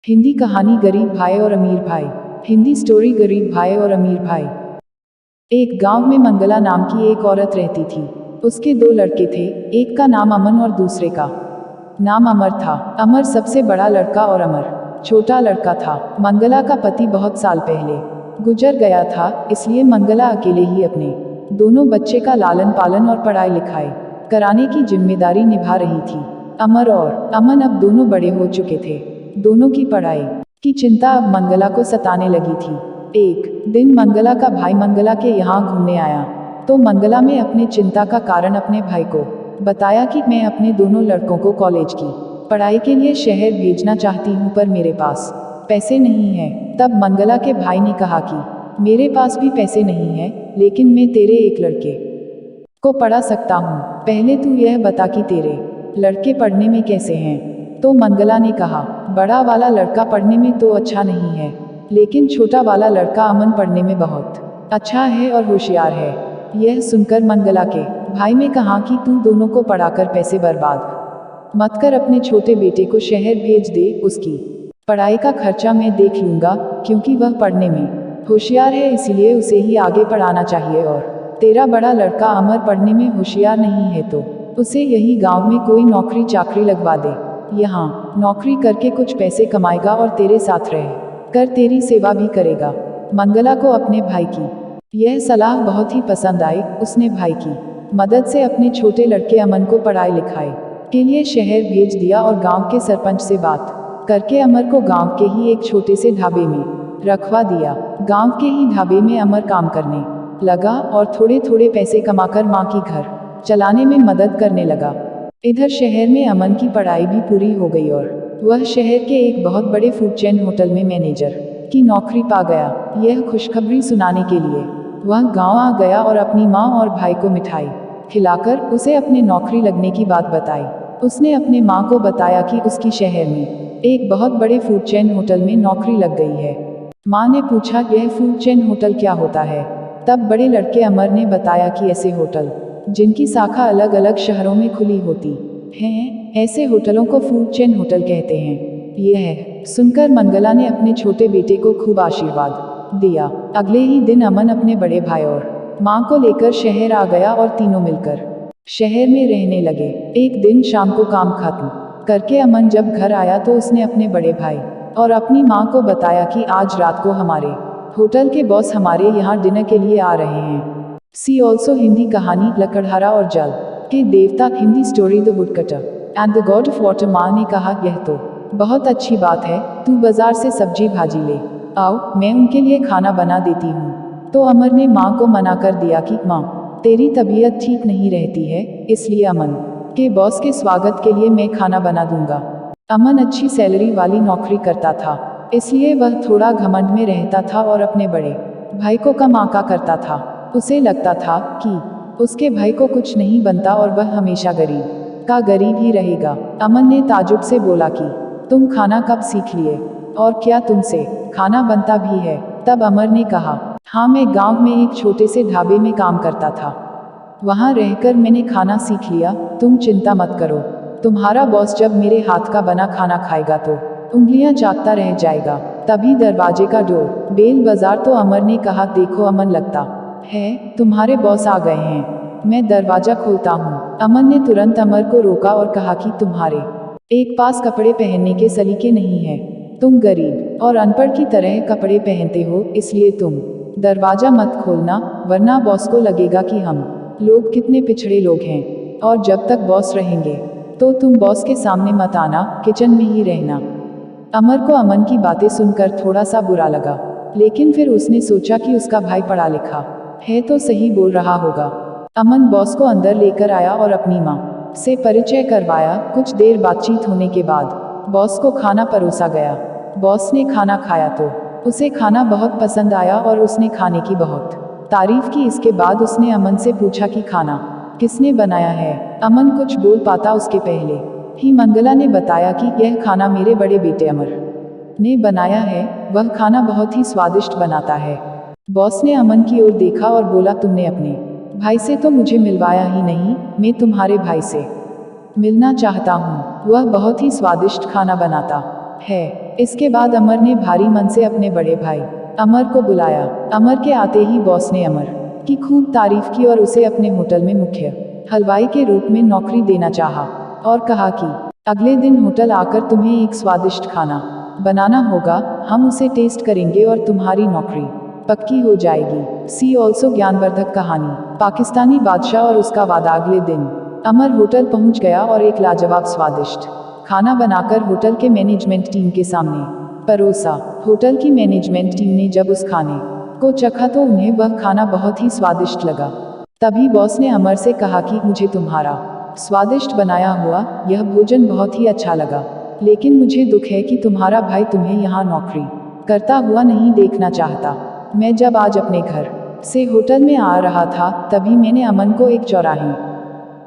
हिंदी कहानी गरीब भाई और अमीर भाई। हिंदी स्टोरी गरीब भाई और अमीर भाई। एक गांव में मंगला नाम की एक औरत रहती थी। उसके दो लड़के थे, एक का नाम अमन और दूसरे का नाम अमर था। अमर सबसे बड़ा लड़का और अमर छोटा लड़का था। मंगला का पति बहुत साल पहले गुजर गया था, इसलिए मंगला अकेले ही अपने दोनों बच्चे का लालन पालन और पढ़ाई लिखाई कराने की जिम्मेदारी निभा रही थी। अमर और अमन अब दोनों बड़े हो चुके थे। दोनों की पढ़ाई की चिंता अब मंगला को सताने लगी थी। एक दिन मंगला का भाई मंगला के यहाँ घूमने आया तो मंगला में अपने चिंता का कारण अपने भाई को बताया कि मैं अपने दोनों लड़कों को कॉलेज की पढ़ाई के लिए शहर भेजना चाहती हूँ, पर मेरे पास पैसे नहीं है। तब मंगला के भाई ने कहा कि मेरे पास भी पैसे नहीं है, लेकिन मैं तेरे एक लड़के को पढ़ा सकता हूँ। पहले तू यह बता कि तेरे लड़के पढ़ने में कैसे हैं। तो मंगला ने कहा, बड़ा वाला लड़का पढ़ने में तो अच्छा नहीं है, लेकिन छोटा वाला लड़का अमन पढ़ने में बहुत अच्छा है और होशियार है। यह सुनकर मंगला के भाई ने कहा कि तू दोनों को पढ़ाकर पैसे बर्बाद मत कर, अपने छोटे बेटे को शहर भेज दे, उसकी पढ़ाई का खर्चा मैं देख लूंगा, क्योंकि वह पढ़ने में होशियार है, इसीलिए उसे ही आगे पढ़ाना चाहिए। और तेरा बड़ा लड़का अमर पढ़ने में होशियार नहीं है तो उसे यही गांव में कोई नौकरी चाकरी लगवा दे। यहाँ नौकरी करके कुछ पैसे कमाएगा और तेरे साथ रह कर तेरी सेवा भी करेगा। मंगला को अपने भाई की यह सलाह बहुत ही पसंद आई। उसने भाई की मदद से अपने छोटे लड़के अमन को पढ़ाई लिखाई के लिए शहर भेज दिया और गांव के सरपंच से बात करके अमर को गांव के ही एक छोटे से ढाबे में रखवा दिया। गांव के ही ढाबे में अमर काम करने लगा और थोड़े थोड़े पैसे कमाकर माँ की घर चलाने में मदद करने लगा। इधर शहर में अमन की पढ़ाई भी पूरी हो गई और वह शहर के एक बहुत बड़े फूड चेन होटल में मैनेजर की नौकरी पा गया। यह खुशखबरी सुनाने के लिए वह गांव आ गया और अपनी माँ और भाई को मिठाई खिलाकर उसे अपने नौकरी लगने की बात बताई। उसने अपने माँ को बताया कि उसकी शहर में एक बहुत बड़े फूड चेन होटल में नौकरी लग गई है। माँ ने पूछा, यह फूड चेन होटल क्या होता है? तब बड़े लड़के अमर ने बताया कि ऐसे होटल जिनकी शाखा अलग अलग शहरों में खुली होती हैं, ऐसे होटलों को फूड चेन होटल कहते हैं। यह सुनकर मंगला ने अपने छोटे बेटे को खूब आशीर्वाद दिया। अगले ही दिन अमन अपने बड़े भाई और माँ को लेकर शहर आ गया और तीनों मिलकर शहर में रहने लगे। एक दिन शाम को काम खत्म करके अमन जब घर आया तो उसने अपने बड़े भाई और अपनी माँ को बताया कि आज रात को हमारे होटल के बॉस हमारे यहाँ डिनर के लिए आ रहे हैं। सी ऑल्सो हिंदी कहानी लकड़हारा और जल के देवता। Hindi story the woodcutter and the God of water. माँ ने कहा, यह तो बहुत अच्छी बात है, तू बाजार से सब्जी भाजी ले आओ, मैं उनके लिए खाना बना देती हूँ। तो अमर ने माँ को मना कर दिया कि माँ, तेरी तबीयत ठीक नहीं रहती है, इसलिए अमन के बॉस के स्वागत के लिए मैं खाना बना दूंगा। अमन अच्छी सैलरी वाली नौकरी करता था, इसलिए वह थोड़ा घमंड में रहता था और अपने बड़े भाई को कम आंका करता था। उसे लगता था कि उसके भाई को कुछ नहीं बनता और वह हमेशा गरीब का गरीब ही रहेगा। अमन ने ताजुब से बोला कि तुम खाना कब सीख लिए, और क्या तुमसे खाना बनता भी है? तब अमर ने कहा, हाँ, मैं गांव में एक छोटे से ढाबे में काम करता था, वहां रहकर मैंने खाना सीख लिया। तुम चिंता मत करो, तुम्हारा बॉस जब मेरे हाथ का बना खाना खाएगा तो उंगलियां चाटता रह जाएगा। तभी दरवाजे का डोर बेल बाजार तो अमर ने कहा, देखो अमन, लगता है तुम्हारे बॉस आ गए हैं, मैं दरवाजा खोलता हूँ। अमन ने तुरंत अमर को रोका और कहा कि तुम्हारे एक पास कपड़े पहनने के सलीके नहीं है, तुम गरीब और अनपढ़ की तरह कपड़े पहनते हो, इसलिए तुम दरवाजा मत खोलना, वरना बॉस को लगेगा कि हम लोग कितने पिछड़े लोग हैं, और जब तक बॉस रहेंगे तो तुम बॉस के सामने मत आना, किचन में ही रहना। अमर को अमन की बातें सुनकर थोड़ा सा बुरा लगा, लेकिन फिर उसने सोचा कि उसका भाई पढ़ा लिखा है तो सही बोल रहा होगा। अमन बॉस को अंदर लेकर आया और अपनी माँ से परिचय करवाया। कुछ देर बातचीत होने के बाद बॉस को खाना परोसा गया। बॉस ने खाना खाया तो उसे खाना बहुत पसंद आया और उसने खाने की बहुत तारीफ की। इसके बाद उसने अमन से पूछा कि खाना किसने बनाया है। अमन कुछ बोल पाता उसके पहले ही मंगला ने बताया कि यह खाना मेरे बड़े बेटे अमर ने बनाया है, वह खाना बहुत ही स्वादिष्ट बनाता है। बॉस ने अमन की ओर देखा और बोला, तुमने अपने भाई से तो मुझे मिलवाया ही नहीं, मैं तुम्हारे भाई से मिलना चाहता हूँ, वह बहुत ही स्वादिष्ट खाना बनाता है। इसके बाद अमर ने भारी मन से अपने बड़े भाई अमर को बुलाया। अमर के आते ही बॉस ने अमर की खूब तारीफ की और उसे अपने होटल में मुख्य हलवाई के रूप में नौकरी देना चाहा, और कहा कि अगले दिन होटल आकर तुम्हें एक स्वादिष्ट खाना बनाना होगा, हम उसे टेस्ट करेंगे और तुम्हारी नौकरी पक्की हो जाएगी। सी ऑल्सो ज्ञानवर्धक कहानी। पाकिस्तानी बादशाह और उसका वादा। अगले दिन अमर होटल पहुंच गया और एक लाजवाब स्वादिष्ट खाना बनाकर होटल के मैनेजमेंट टीम के सामने परोसा। होटल की मैनेजमेंट टीम ने जब उस खाने को चखा तो उन्हें वह खाना बहुत ही स्वादिष्ट लगा। तभी बॉस ने अमर से कहा कि मुझे तुम्हारा स्वादिष्ट बनाया हुआ यह भोजन बहुत ही अच्छा लगा, लेकिन मुझे दुख है कि तुम्हारा भाई तुम्हें यहाँ नौकरी करता हुआ नहीं देखना चाहता। मैं जब आज अपने घर से होटल में आ रहा था तभी मैंने अमन को एक चौराहे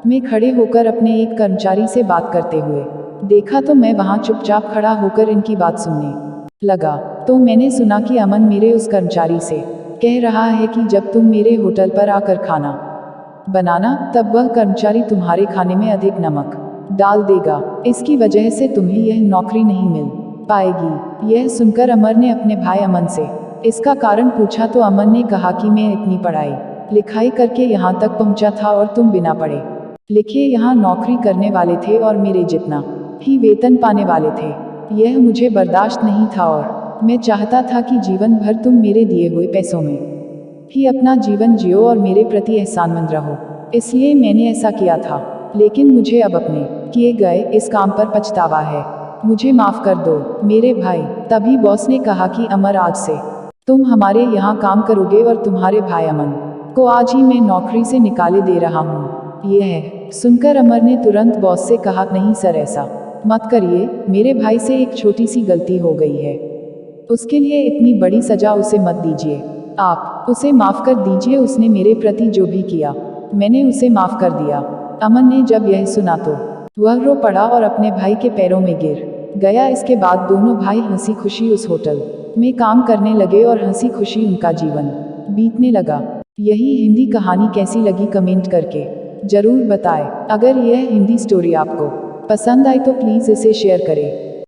में खड़े होकर अपने एक कर्मचारी से बात करते हुए देखा, तो मैं वहां चुपचाप खड़ा होकर इनकी बात सुनने लगा। तो मैंने सुना कि अमन मेरे उस कर्मचारी से कह रहा है कि जब तुम मेरे होटल पर आकर खाना बनाना तब वह कर्मचारी तुम्हारे खाने में अधिक नमक डाल देगा, इसकी वजह से तुम्हें यह नौकरी नहीं मिल पाएगी। यह सुनकर अमर ने अपने भाई अमन से इसका कारण पूछा तो अमन ने कहा कि मैं इतनी पढ़ाई लिखाई करके यहाँ तक पहुँचा था और तुम बिना पढ़े लिखे यहाँ नौकरी करने वाले थे और मेरे जितना ही वेतन पाने वाले थे। यह मुझे बर्दाश्त नहीं था और मैं चाहता था कि जीवन भर तुम मेरे दिए हुए पैसों में ही अपना जीवन जियो और मेरे प्रति एहसानमंद रहो, इसलिए मैंने ऐसा किया था। लेकिन मुझे अब अपने किए गए इस काम पर पछतावा है, मुझे माफ कर दो मेरे भाई। तभी बॉस ने कहा कि अमर, आज से तुम हमारे यहाँ काम करोगे और तुम्हारे भाई अमन को आज ही मैं नौकरी से निकाले दे रहा हूँ। यह सुनकर अमर ने तुरंत बॉस से कहा, नहीं सर, ऐसा मत करिए, मेरे भाई से एक छोटी सी गलती हो गई है, उसके लिए इतनी बड़ी सजा उसे मत दीजिए, आप उसे माफ कर दीजिए, उसने मेरे प्रति जो भी किया मैंने उसे माफ कर दिया। अमन ने जब यह सुना तो वह रो पड़ा और अपने भाई के पैरों में गिर गया। इसके बाद दोनों भाई हंसी खुशी उस होटल में काम करने लगे और हंसी खुशी उनका जीवन बीतने लगा। यही हिंदी कहानी कैसी लगी कमेंट करके जरूर बताएं। अगर यह हिंदी स्टोरी आपको पसंद आई तो प्लीज़ इसे शेयर करें।